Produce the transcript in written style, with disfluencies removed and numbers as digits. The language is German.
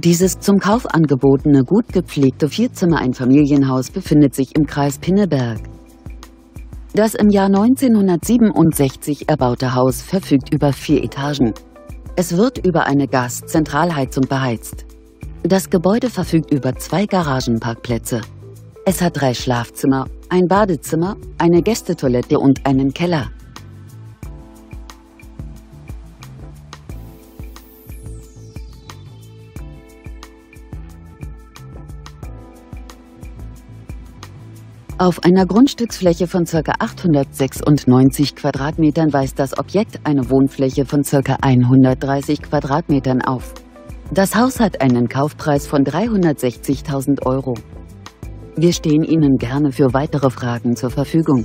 Dieses zum Kauf angebotene, gut gepflegte Vierzimmer-Einfamilienhaus befindet sich im Kreis Pinneberg. Das im Jahr 1967 erbaute Haus verfügt über 4 Etagen. Es wird über eine Gas-Zentralheizung beheizt. Das Gebäude verfügt über 2 Garagenparkplätze. Es hat 3 Schlafzimmer, ein Badezimmer, eine Gästetoilette und einen Keller. Auf einer Grundstücksfläche von ca. 896 Quadratmetern weist das Objekt eine Wohnfläche von ca. 130 Quadratmetern auf. Das Haus hat einen Kaufpreis von 360.000 €. Wir stehen Ihnen gerne für weitere Fragen zur Verfügung.